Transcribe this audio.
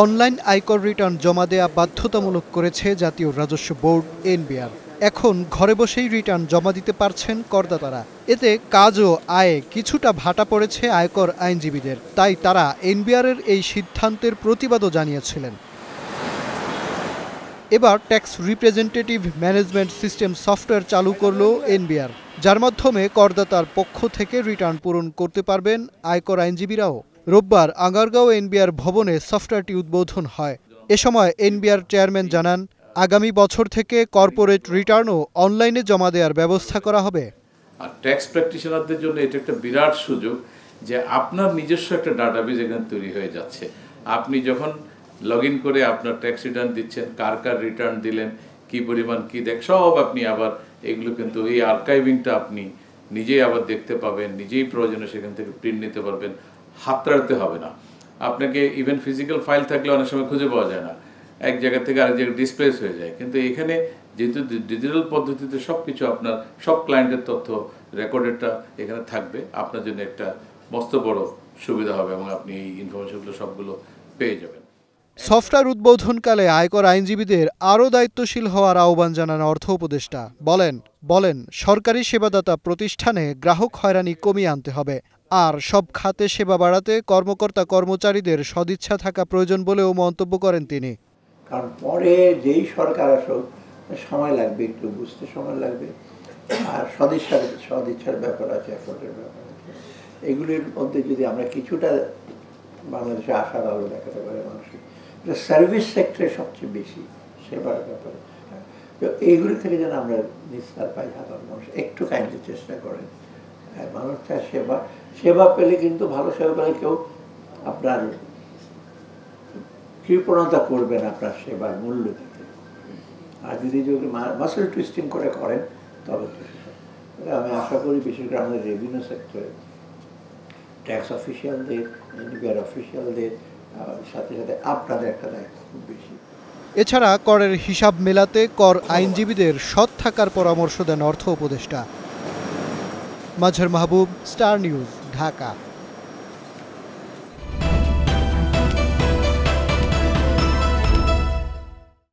Online আয়কর return জমা দেয়া বাধ্যতামূলক করেছে জাতীয় রাজস্ব বোর্ড এনবিআর। এখন ঘরে বসেই রিটার্ন জমা দিতে পারছেন করদাতারা। এতে কাজ ও আয়ে কিছুটা ভাটা পড়েছে আয়কর আইনজীবীদের, তাই তারা এনবিআরের এই সিদ্ধান্তের প্রতিবাদও জানিয়েছিলেন। এবার tax representative management system software চালু করল এনবিআর, যার মাধ্যমে করদাতার পক্ষ থেকে রিটার্ন পূরণ করতে পারবেন আয়কর আইনজীবীরাও। রোববার আগারগাঁও এনবিআর ভবনে সফটওয়্যারটি উদ্বোধন হয়। এ সময় এনবিআর চেয়ারম্যান জানান, আগামী বছর থেকে কর্পোরেট রিটার্নও অনলাইনে জমা দেওয়ার ব্যবস্থা করা হবে। আর ট্যাক্স প্র্যাকটিশনারদের জন্য এটা একটা বিরাট সুযোগ যে আপনার নিজস্ব একটা ডাটাবেজ এখানে তৈরি হয়ে যাচ্ছে। আপনি যখন লগ ইন করে আপনার ট্যাক্স রিটার্ন দিচ্ছেন, কার কার রিটার্ন দিলেন, কি পরিমাণ কি সব আপনি আবার এগুলো কিন্তু এই আর্কাইভিংটা আপনি নিজেই আবার দেখতে পাবেন, নিজেই প্রয়োজনে সেখান থেকে প্রিন্ট নিতে পারবেন, হাতড়াতে হবে না। আপনাকে ইভেন ফিজিক্যাল ফাইল থাকলে অনেক সময় খুঁজে পাওয়া যায় না, এক জায়গা থেকে আরেক জায়গায় ডিসপ্লেস হয়ে যায়। কিন্তু এখানে যেহেতু ডিজিটাল পদ্ধতিতে সব কিছু আপনার সব ক্লায়েন্টের তথ্য রেকর্ডেডটা এখানে থাকবে, আপনার জন্য একটা মস্ত বড় সুবিধা হবে এবং আপনি এই ইনফরমেশনগুলো সবগুলো পেয়ে যাবেন। সফটওয়্যার উদ্বোধনকালে আয়কর আইনজীবীদের আরও দায়িত্বশীল হওয়ার আহ্বান জানান অর্থ উপদেষ্টা। বলেন সরকারি সেবাদাতা প্রতিষ্ঠানে গ্রাহক হয়রানি কমিয়ে আনতে হবে, আর সব খাতে সেবা বাড়াতে কর্মকর্তা কর্মচারীদের সদিচ্ছা থাকা প্রয়োজন বলেও মন্তব্য করেন তিনি। কারণ পরে যেই সরকার আসুক সময় লাগবে, একটু বুঝতে সময় লাগবে, আর সদিচ্ছার ব্যাপার আছে, এফোর্টের ব্যাপার আছে। এগুলির মধ্যে যদি আমরা কিছুটা বাংলাদেশে আশার আলো দেখাতে পারে মানুষকে, এটা সার্ভিস সেক্টরে সবচেয়ে বেশি সেবার ব্যাপারে। তো এইগুলি থেকে যেন আমরা নিস্তার পাই, সাধারণ মানুষ একটু কাইন্ডলি চেষ্টা করেন। মানুষ চায় সেবা পেলে, কিন্তু ভালো সেবা পেলে কেউ আপনার কৃপণতা করবেন আপনার সেবার মূল্য দিতে। আর যদি মাসেল টুইস্টিং করে করেন তবে আমি আশা করি বিশেষ করে আমাদের রেভিনিউ সেক্টরে ট্যাক্স অফিসিয়ালদের, এনবিআর অফিসিয়ালদের সাথে সাথে আপনাদের একটা দায়িত্ব খুব বেশি। এছাড়া করের হিসাব মেলাতে কর আইনজীবীদের সৎ থাকার পরামর্শ দেন অর্থ উপদেষ্টা। মাজহার মাহবুব, স্টার নিউজ, ঢাকা।